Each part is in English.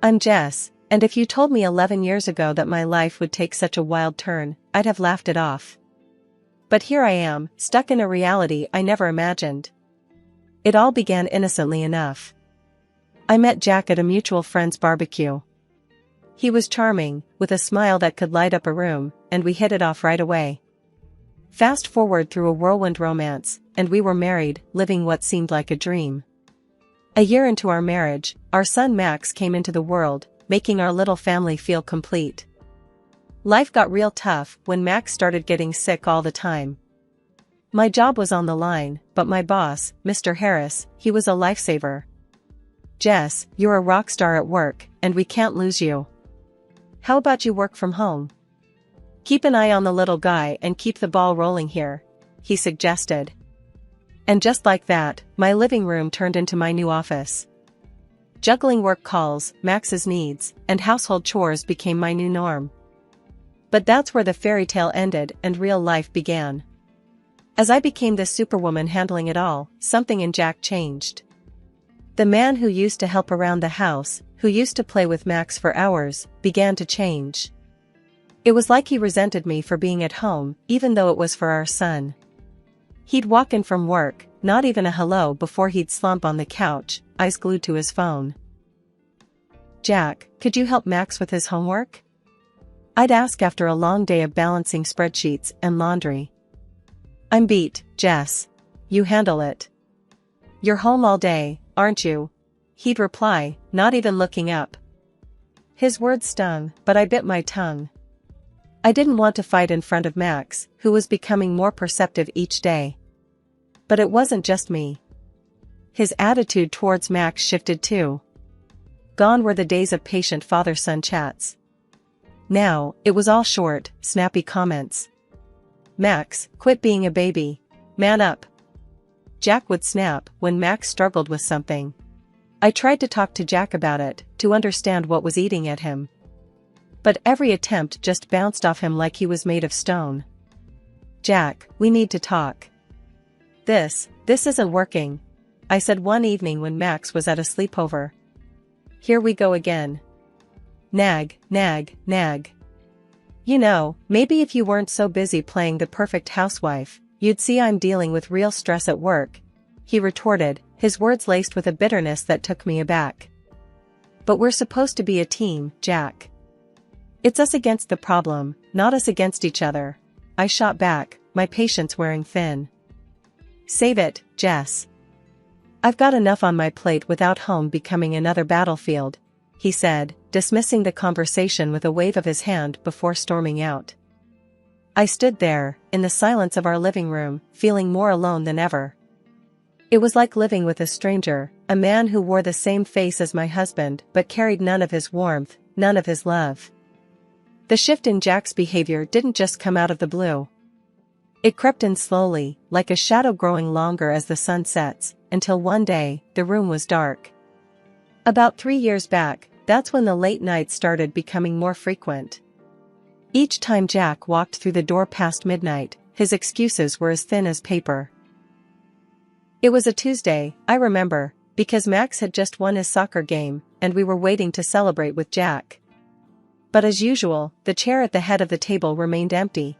I'm Jess, and if you told me 11 years ago that my life would take such a wild turn, I'd have laughed it off. But here I am, stuck in a reality I never imagined. It all began innocently enough. I met Jack at a mutual friend's barbecue. He was charming, with a smile that could light up a room, and we hit it off right away. Fast forward through a whirlwind romance, and we were married, living what seemed like a dream. A year into our marriage, our son Max came into the world, making our little family feel complete. Life got real tough when Max started getting sick all the time. My job was on the line, but my boss, Mr. Harris, he was a lifesaver. Jess, you're a rock star at work, and we can't lose you. How about you work from home? Keep an eye on the little guy and keep the ball rolling here, he suggested. And just like that, my living room turned into my new office. Juggling work calls, Max's needs, and household chores became my new norm. But that's where the fairy tale ended and real life began. As I became this superwoman handling it all, something in Jack changed. The man who used to help around the house, who used to play with Max for hours, began to change. It was like he resented me for being at home, even though it was for our son. He'd walk in from work, not even a hello before he'd slump on the couch, eyes glued to his phone. Jack, could you help Max with his homework? I'd ask after a long day of balancing spreadsheets and laundry. I'm beat, Jess. You handle it. You're home all day, aren't you? He'd reply, not even looking up. His words stung, but I bit my tongue. I didn't want to fight in front of Max, who was becoming more perceptive each day. But it wasn't just me. His attitude towards Max shifted too. Gone were the days of patient father-son chats. Now, it was all short, snappy comments. Max, quit being a baby. Man up. Jack would snap when Max struggled with something. I tried to talk to Jack about it, to understand what was eating at him. But every attempt just bounced off him like he was made of stone. Jack, we need to talk. This isn't working, I said one evening when Max was at a sleepover. Here we go again. Nag, nag, nag. You know, maybe if you weren't so busy playing the perfect housewife, you'd see I'm dealing with real stress at work, he retorted, his words laced with a bitterness that took me aback. But we're supposed to be a team, Jack. It's us against the problem, not us against each other, I shot back, my patience wearing thin. Save it, Jess. I've got enough on my plate without home becoming another battlefield, he said, dismissing the conversation with a wave of his hand before storming out. I stood there, in the silence of our living room, feeling more alone than ever. It was like living with a stranger, a man who wore the same face as my husband but carried none of his warmth, none of his love. The shift in Jack's behavior didn't just come out of the blue. It crept in slowly, like a shadow growing longer as the sun sets, until one day, the room was dark. About 3 years back, that's when the late nights started becoming more frequent. Each time Jack walked through the door past midnight, his excuses were as thin as paper. It was a Tuesday, I remember, because Max had just won his soccer game, and we were waiting to celebrate with Jack. But as usual, the chair at the head of the table remained empty.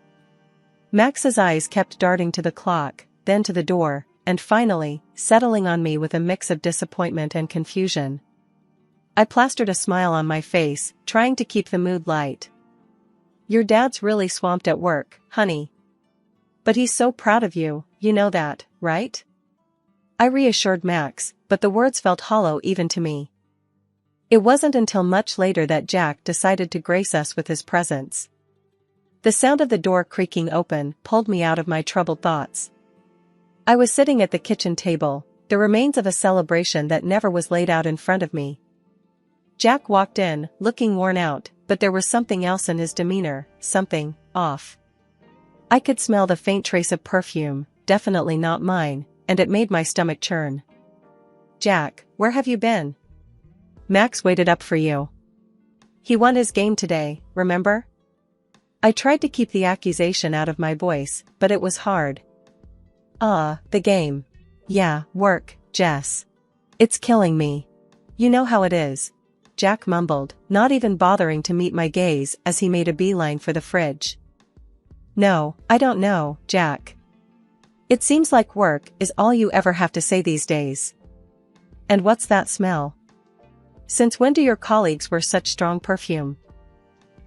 Max's eyes kept darting to the clock, then to the door, and finally, settling on me with a mix of disappointment and confusion. I plastered a smile on my face, trying to keep the mood light. Your dad's really swamped at work, honey. But he's so proud of you, you know that, right? I reassured Max, but the words felt hollow even to me. It wasn't until much later that Jack decided to grace us with his presence. The sound of the door creaking open pulled me out of my troubled thoughts. I was sitting at the kitchen table, the remains of a celebration that never was laid out in front of me. Jack walked in, looking worn out, but there was something else in his demeanor, something off. I could smell the faint trace of perfume, definitely not mine, and it made my stomach churn. Jack, where have you been? Max waited up for you. He won his game today, remember? I tried to keep the accusation out of my voice, but it was hard. The game. Yeah, work, Jess. It's killing me. You know how it is. Jack mumbled, not even bothering to meet my gaze as he made a beeline for the fridge. No, I don't know, Jack. It seems like work is all you ever have to say these days. And what's that smell? Since when do your colleagues wear such strong perfume?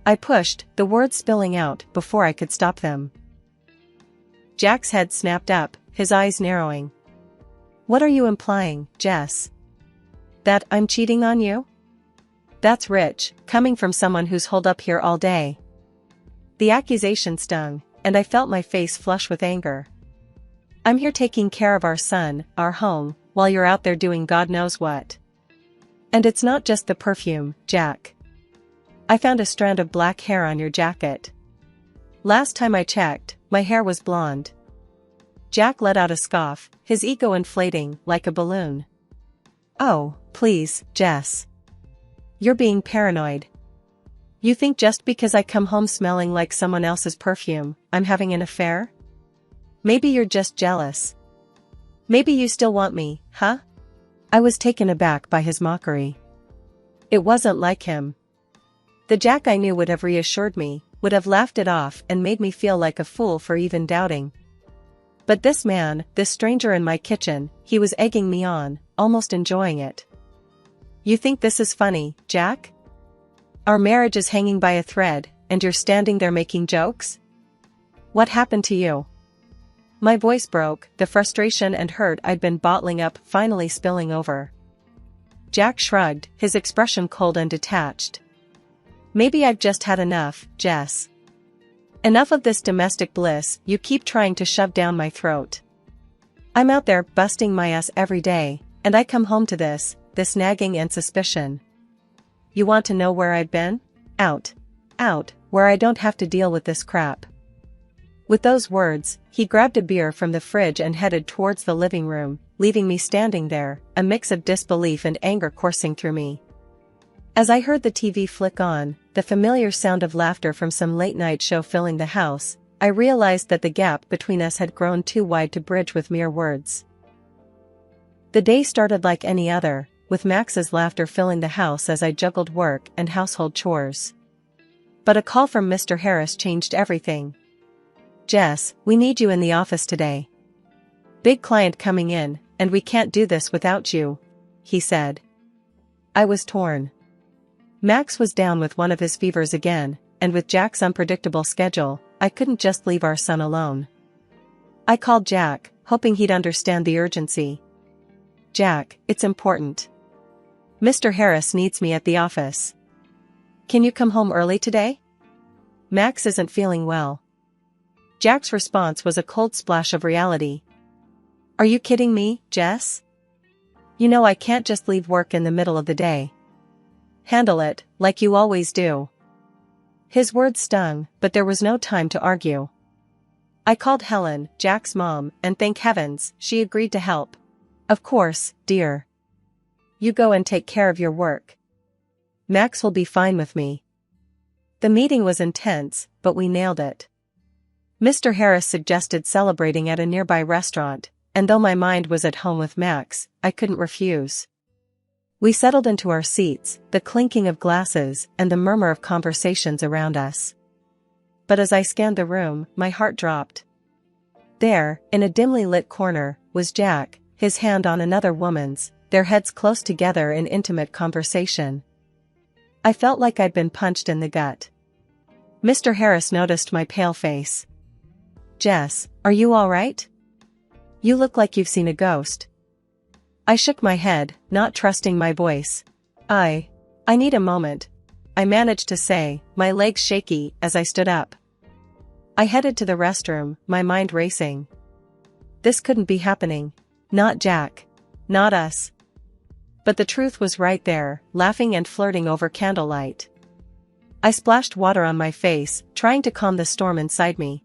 I pushed, the words spilling out before I could stop them. Jack's head snapped up, his eyes narrowing. What are you implying, Jess? That I'm cheating on you? That's rich, coming from someone who's holed up here all day. The accusation stung, and I felt my face flush with anger. I'm here taking care of our son, our home, while you're out there doing God knows what. And it's not just the perfume, Jack. I found a strand of black hair on your jacket. Last time I checked, my hair was blonde. Jack let out a scoff, his ego inflating like a balloon. Oh, please, Jess. You're being paranoid. You think just because I come home smelling like someone else's perfume, I'm having an affair? Maybe you're just jealous. Maybe you still want me, huh? I was taken aback by his mockery. It wasn't like him. The Jack I knew would have reassured me, would have laughed it off and made me feel like a fool for even doubting. But this man, this stranger in my kitchen, he was egging me on, almost enjoying it. You think this is funny, Jack? Our marriage is hanging by a thread, and you're standing there making jokes? What happened to you? My voice broke, the frustration and hurt I'd been bottling up finally spilling over. Jack shrugged, his expression cold and detached. Maybe I've just had enough, Jess. Enough of this domestic bliss you keep trying to shove down my throat. I'm out there busting my ass every day, and I come home to this nagging and suspicion. You want to know where I've been? Out, where I don't have to deal with this crap. With those words, he grabbed a beer from the fridge and headed towards the living room, leaving me standing there, a mix of disbelief and anger coursing through me. As I heard the TV flick on, the familiar sound of laughter from some late-night show filling the house, I realized that the gap between us had grown too wide to bridge with mere words. The day started like any other, with Max's laughter filling the house as I juggled work and household chores. But a call from Mr. Harris changed everything. Jess, we need you in the office today. Big client coming in, and we can't do this without you, he said. I was torn. Max was down with one of his fevers again, and with Jack's unpredictable schedule, I couldn't just leave our son alone. I called Jack, hoping he'd understand the urgency. Jack, it's important. Mr. Harris needs me at the office. Can you come home early today? Max isn't feeling well. Jack's response was a cold splash of reality. Are you kidding me, Jess? You know I can't just leave work in the middle of the day. Handle it, like you always do. His words stung, but there was no time to argue. I called Helen, Jack's mom, and thank heavens, she agreed to help. Of course, dear. You go and take care of your work. Max will be fine with me. The meeting was intense, but we nailed it. Mr. Harris suggested celebrating at a nearby restaurant, and though my mind was at home with Max, I couldn't refuse. We settled into our seats, the clinking of glasses and the murmur of conversations around us. But as I scanned the room, my heart dropped. There, in a dimly lit corner, was Jack, his hand on another woman's, their heads close together in intimate conversation. I felt like I'd been punched in the gut. Mr. Harris noticed my pale face. Jess, are you all right? You look like you've seen a ghost. I shook my head, not trusting my voice. I need a moment, I managed to say, my legs shaky as I stood up. I headed to the restroom, my mind racing. This couldn't be happening. Not Jack. Not us. But the truth was right there, laughing and flirting over candlelight. I splashed water on my face, trying to calm the storm inside me.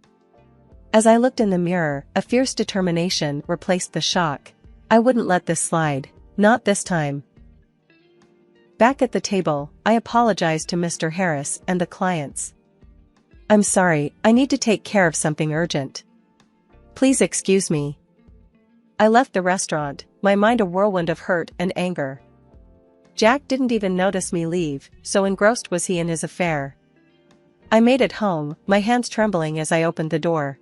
As I looked in the mirror, a fierce determination replaced the shock. I wouldn't let this slide. Not this time. Back at the table, I apologized to Mr. Harris and the clients. I'm sorry, I need to take care of something urgent. Please excuse me. I left the restaurant, my mind a whirlwind of hurt and anger. Jack didn't even notice me leave, so engrossed was he in his affair. I made it home, my hands trembling as I opened the door.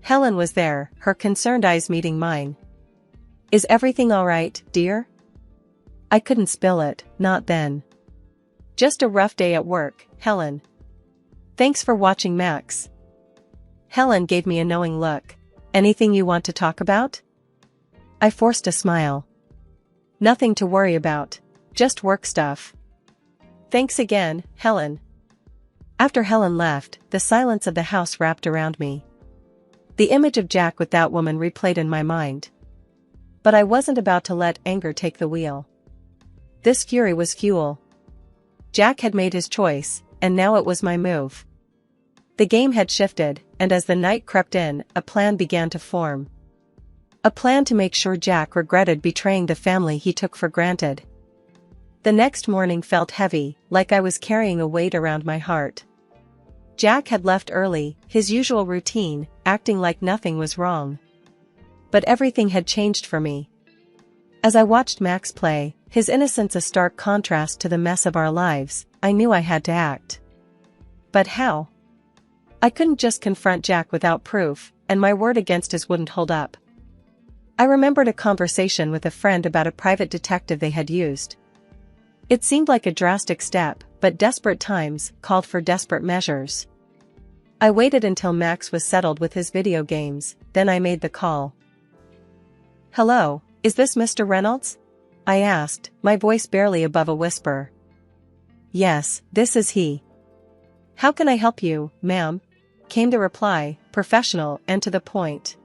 Helen was there, her concerned eyes meeting mine. "Is everything all right, dear?" I couldn't spill it, not then. "Just a rough day at work, Helen. Thanks for watching, Max." Helen gave me a knowing look. "Anything you want to talk about?" I forced a smile. "Nothing to worry about. Just work stuff." "Thanks again, Helen." After Helen left, the silence of the house wrapped around me. The image of Jack with that woman replayed in my mind. But I wasn't about to let anger take the wheel. This fury was fuel. Jack had made his choice, and now it was my move. The game had shifted, and as the night crept in, a plan began to form. A plan to make sure Jack regretted betraying the family he took for granted. The next morning felt heavy, like I was carrying a weight around my heart. Jack had left early, his usual routine, acting like nothing was wrong. But everything had changed for me. As I watched Max play, his innocence a stark contrast to the mess of our lives, I knew I had to act. But how? I couldn't just confront Jack without proof, and my word against his wouldn't hold up. I remembered a conversation with a friend about a private detective they had used. It seemed like a drastic step, but desperate times called for desperate measures. I waited until Max was settled with his video games, then I made the call. "Hello, is this Mr. Reynolds?" I asked, my voice barely above a whisper. "Yes, this is he." "How can I help you, ma'am?" came the reply, professional and to the point.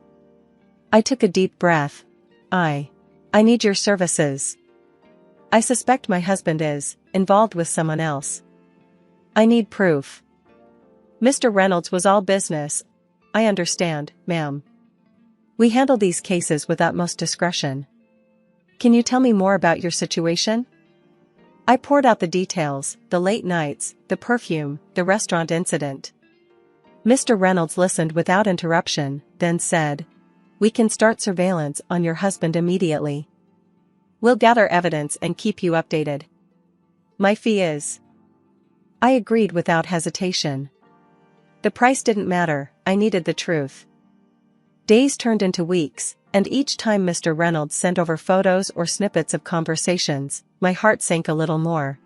I took a deep breath. I need your services. I suspect my husband is involved with someone else. I need proof." Mr. Reynolds was all business. "I understand, ma'am. We handle these cases with utmost discretion. Can you tell me more about your situation?" I poured out the details, the late nights, the perfume, the restaurant incident. Mr. Reynolds listened without interruption, then said, "We can start surveillance on your husband immediately. We'll gather evidence and keep you updated. My fee is—" I agreed without hesitation. The price didn't matter, I needed the truth. Days turned into weeks, and each time Mr. Reynolds sent over photos or snippets of conversations, my heart sank a little more.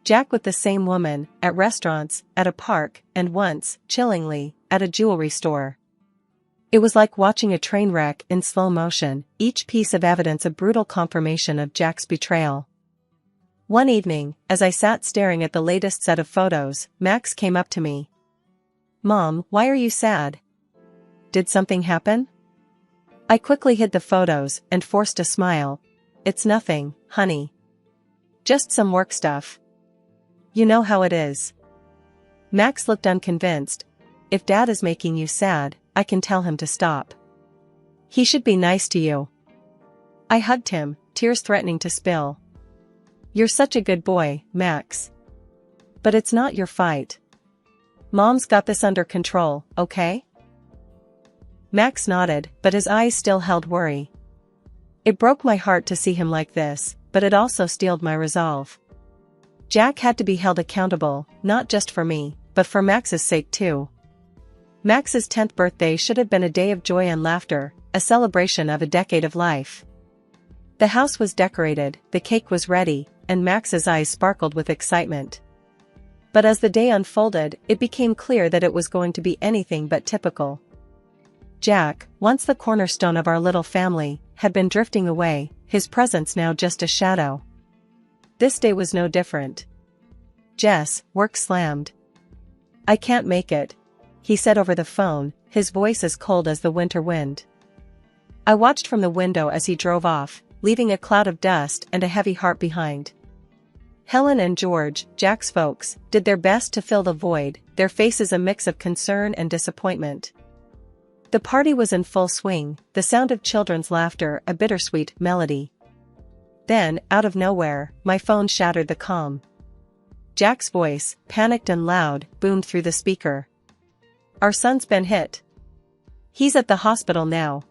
Jack with the same woman, at restaurants, at a park, and once, chillingly, at a jewelry store. It was like watching a train wreck in slow motion, each piece of evidence a brutal confirmation of Jack's betrayal. One evening, as I sat staring at the latest set of photos, Max came up to me. "Mom, why are you sad? Did something happen?" I quickly hid the photos and forced a smile. "It's nothing, honey. Just some work stuff. You know how it is." Max looked unconvinced. "If Dad is making you sad, I can tell him to stop. He should be nice to you." I hugged him, tears threatening to spill. "You're such a good boy, Max. But it's not your fight. Mom's got this under control, okay?" Max nodded, but his eyes still held worry. It broke my heart to see him like this, but it also steeled my resolve. Jack had to be held accountable, not just for me, but for Max's sake too. Max's 10th birthday should have been a day of joy and laughter, a celebration of a decade of life. The house was decorated, the cake was ready, and Max's eyes sparkled with excitement. But as the day unfolded, it became clear that it was going to be anything but typical. Jack, once the cornerstone of our little family, had been drifting away, his presence now just a shadow. This day was no different. "Jess, work slammed. I can't make it," he said over the phone, his voice as cold as the winter wind. I watched from the window as he drove off, leaving a cloud of dust and a heavy heart behind. Helen and George, Jack's folks, did their best to fill the void, their faces a mix of concern and disappointment. The party was in full swing, the sound of children's laughter a bittersweet melody. Then, out of nowhere, my phone shattered the calm. Jack's voice, panicked and loud, boomed through the speaker. "Our son's been hit. He's at the hospital now."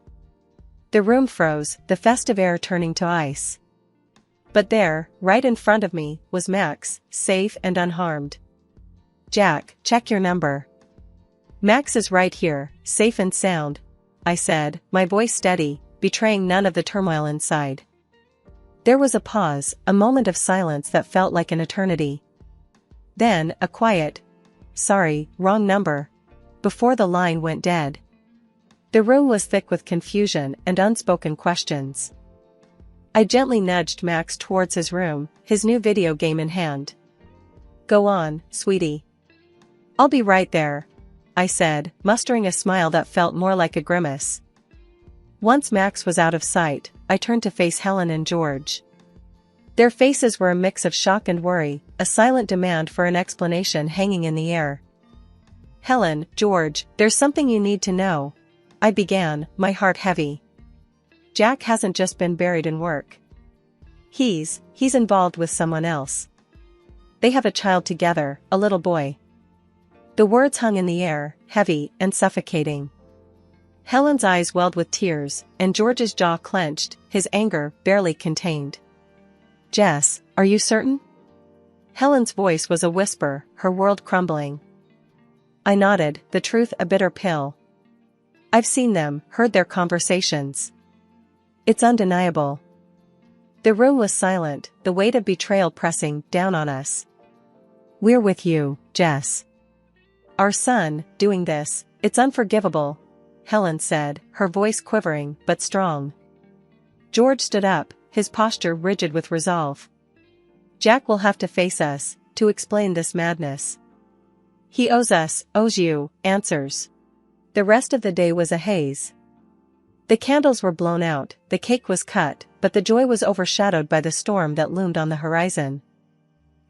The room froze, the festive air turning to ice. But there, right in front of me, was Max, safe and unharmed. "Jack, check your number." "Max is right here, safe and sound," I said, my voice steady, betraying none of the turmoil inside. There was a pause, a moment of silence that felt like an eternity. Then, a quiet, "Sorry, wrong number," before the line went dead. The room was thick with confusion and unspoken questions. I gently nudged Max towards his room, his new video game in hand. "Go on, sweetie." "I'll be right there," I said, mustering a smile that felt more like a grimace. Once Max was out of sight, I turned to face Helen and George. Their faces were a mix of shock and worry, a silent demand for an explanation hanging in the air. "Helen, George, there's something you need to know," I began, my heart heavy. "Jack hasn't just been buried in work. He's involved with someone else. They have a child together, a little boy." The words hung in the air, heavy and suffocating. Helen's eyes welled with tears, and George's jaw clenched, his anger barely contained. "Jess, are you certain?" Helen's voice was a whisper, her world crumbling. I nodded, the truth a bitter pill. "I've seen them, heard their conversations. It's undeniable." The room was silent, the weight of betrayal pressing down on us. "We're with you, Jess. Our son, doing this, it's unforgivable," Helen said, her voice quivering but strong. George stood up, his posture rigid with resolve. "Jack will have to face us, to explain this madness. He owes you, answers." The rest of the day was a haze. The candles were blown out, the cake was cut, but the joy was overshadowed by the storm that loomed on the horizon.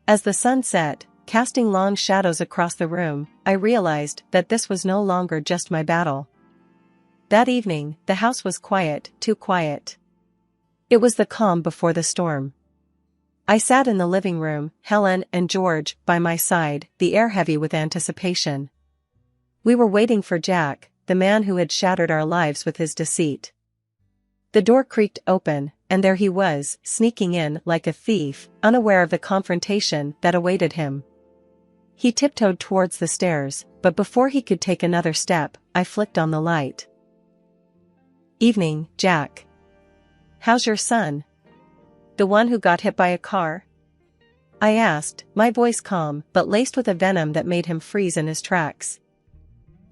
As the sun set, casting long shadows across the room, I realized that this was no longer just my battle. That evening, the house was quiet, too quiet. It was the calm before the storm. I sat in the living room, Helen and George by my side, the air heavy with anticipation. We were waiting for Jack, the man who had shattered our lives with his deceit. The door creaked open, and there he was, sneaking in like a thief, unaware of the confrontation that awaited him. He tiptoed towards the stairs, but before he could take another step, I flicked on the light. "Evening, Jack. How's your son? The one who got hit by a car?" I asked, my voice calm but laced with a venom that made him freeze in his tracks.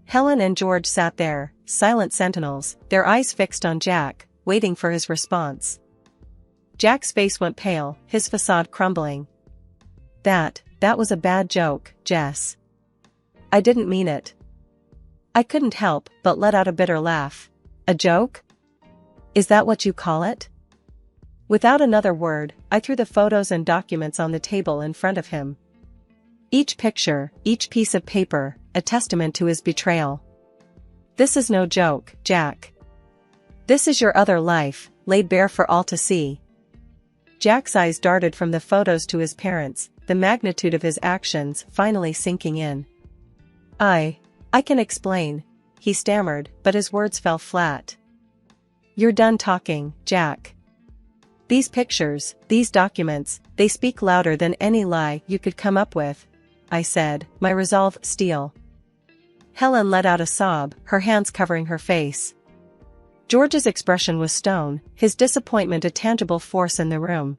Helen and George sat there, silent sentinels, their eyes fixed on Jack, waiting for his response. Jack's face went pale, his facade crumbling. That was a bad joke, Jess. I didn't mean it." I couldn't help but let out a bitter laugh. "A joke? Is that what you call it?" Without another word, I threw the photos and documents on the table in front of him. Each picture, each piece of paper, a testament to his betrayal. "This is no joke, Jack. This is your other life, laid bare for all to see." Jack's eyes darted from the photos to his parents, the magnitude of his actions finally sinking in. I can explain," he stammered, but his words fell flat. "You're done talking, Jack. These pictures, these documents, they speak louder than any lie you could come up with," I said, my resolve steel. Helen let out a sob, her hands covering her face. George's expression was stone, his disappointment a tangible force in the room.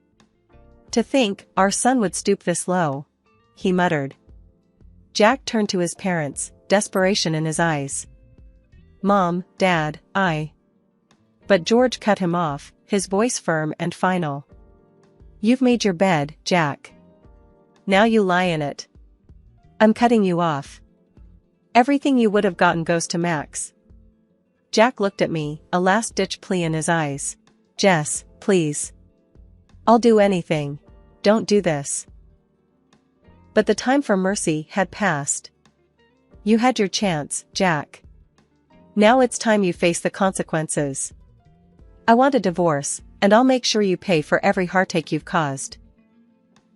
"To think our son would stoop this low," he muttered. Jack turned to his parents, desperation in his eyes. "Mom, Dad, I..." But George cut him off, his voice firm and final. "You've made your bed, Jack. Now you lie in it. I'm cutting you off. Everything you would have gotten goes to Max." Jack looked at me, a last-ditch plea in his eyes. "Jess, please. I'll do anything. Don't do this." But the time for mercy had passed. "You had your chance, Jack. Now it's time you face the consequences. I want a divorce, and I'll make sure you pay for every heartache you've caused."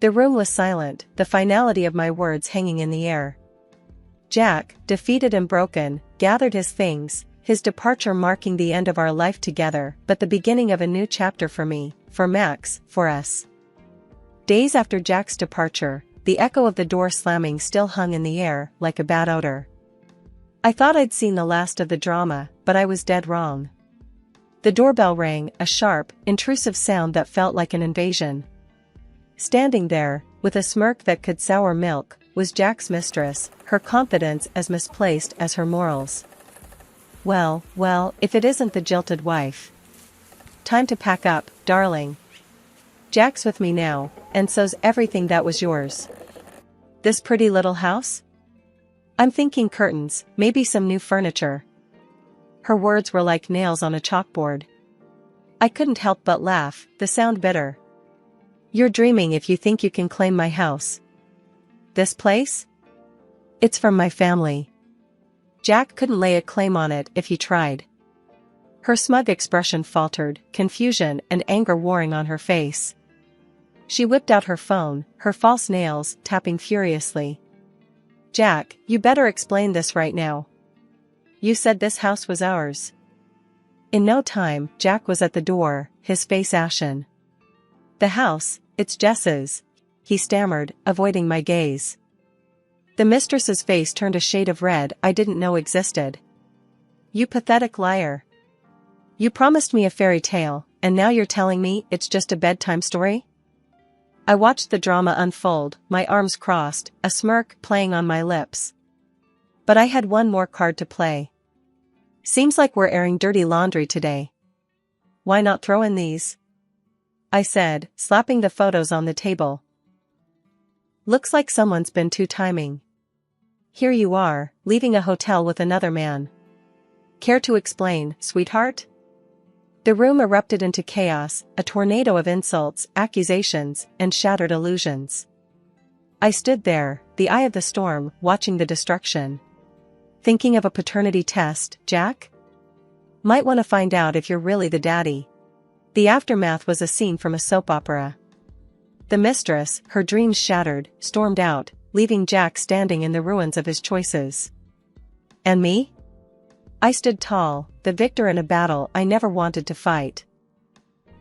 The room was silent, the finality of my words hanging in the air. Jack, defeated and broken, gathered his things, his departure marking the end of our life together, but the beginning of a new chapter for me, for Max, for us. Days after Jack's departure, the echo of the door slamming still hung in the air like a bad odor. I thought I'd seen the last of the drama, but I was dead wrong. The doorbell rang, a sharp, intrusive sound that felt like an invasion. Standing there, with a smirk that could sour milk, was Jack's mistress, her confidence as misplaced as her morals. Well, if it isn't the jilted wife. Time to pack up, darling. Jack's with me now, and so's everything that was yours. This pretty little house? I'm thinking curtains, maybe some new furniture. Her words were like nails on a chalkboard. I couldn't help but laugh, the sound bitter. You're dreaming if you think you can claim my house. This place? It's from my family. Jack couldn't lay a claim on it if he tried. Her smug expression faltered, confusion and anger warring on her face. She whipped out her phone, her false nails tapping furiously. Jack, you better explain this right now. You said this house was ours. In no time, Jack was at the door, his face ashen. The house, it's Jess's, he stammered, avoiding my gaze. The mistress's face turned a shade of red I didn't know existed. You pathetic liar. You promised me a fairy tale, and now you're telling me it's just a bedtime story? I watched the drama unfold, my arms crossed, a smirk playing on my lips. But I had one more card to play. Seems like we're airing dirty laundry today. Why not throw in these? I said, slapping the photos on the table. Looks like someone's been two-timing. Here you are, leaving a hotel with another man. Care to explain, sweetheart? The room erupted into chaos, a tornado of insults, accusations, and shattered illusions. I stood there, the eye of the storm, watching the destruction. Thinking of a paternity test, Jack? Might want to find out if you're really the daddy. The aftermath was a scene from a soap opera. The mistress, her dreams shattered, stormed out, leaving Jack standing in the ruins of his choices. And me? I stood tall, the victor in a battle I never wanted to fight.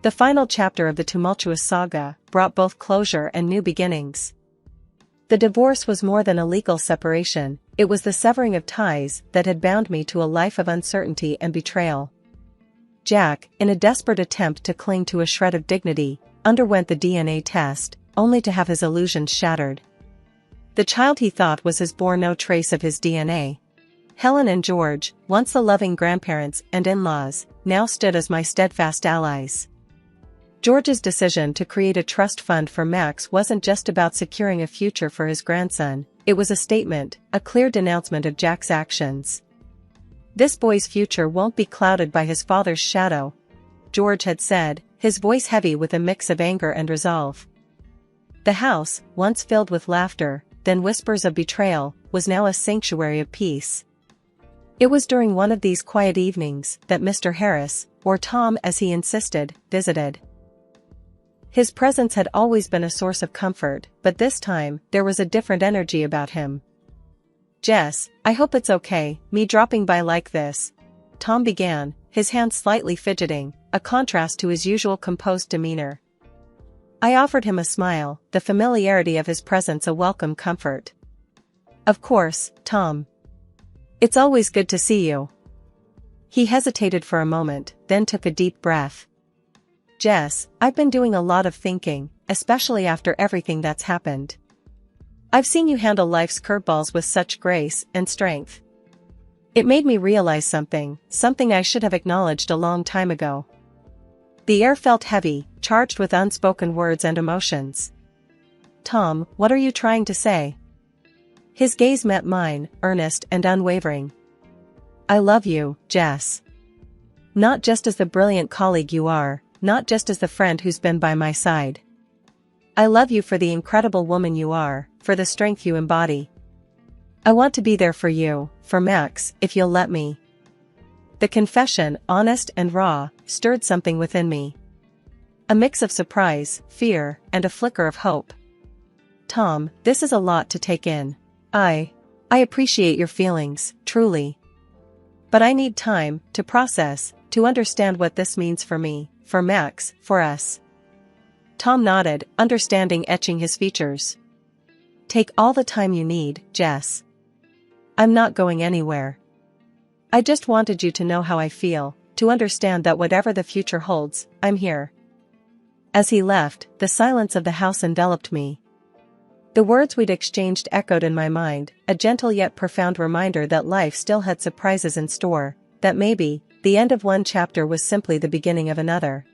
The final chapter of the tumultuous saga brought both closure and new beginnings. The divorce was more than a legal separation, it was the severing of ties that had bound me to a life of uncertainty and betrayal. Jack, in a desperate attempt to cling to a shred of dignity, underwent the DNA test, only to have his illusions shattered. The child he thought was his bore no trace of his DNA. Helen and George, once the loving grandparents and in-laws, now stood as my steadfast allies. George's decision to create a trust fund for Max wasn't just about securing a future for his grandson, it was a statement, a clear denouncement of Jack's actions. This boy's future won't be clouded by his father's shadow, George had said, his voice heavy with a mix of anger and resolve. The house, once filled with laughter, then whispers of betrayal, was now a sanctuary of peace. It was during one of these quiet evenings that Mr. Harris, or Tom as he insisted, visited. His presence had always been a source of comfort, but this time, there was a different energy about him. Jess, I hope it's okay, me dropping by like this, Tom began, his hands slightly fidgeting, a contrast to his usual composed demeanor. I offered him a smile, the familiarity of his presence a welcome comfort. Of course, Tom. It's always good to see you. He hesitated for a moment, then took a deep breath. Jess, I've been doing a lot of thinking, especially after everything that's happened. I've seen you handle life's curveballs with such grace and strength. It made me realize something I should have acknowledged a long time ago. The air felt heavy, charged with unspoken words and emotions. Tom, what are you trying to say? His gaze met mine, earnest and unwavering. I love you, Jess. Not just as the brilliant colleague you are, not just as the friend who's been by my side. I love you for the incredible woman you are, for the strength you embody. I want to be there for you, for Max, if you'll let me. The confession, honest and raw, stirred something within me. A mix of surprise, fear, and a flicker of hope. Tom, this is a lot to take in. I appreciate your feelings, truly. But I need time to process, to understand what this means for me, for Max, for us. Tom nodded, understanding etching his features. Take all the time you need, Jess. I'm not going anywhere. I just wanted you to know how I feel, to understand that whatever the future holds, I'm here. As he left, the silence of the house enveloped me. The words we'd exchanged echoed in my mind, a gentle yet profound reminder that life still had surprises in store, that maybe, the end of one chapter was simply the beginning of another.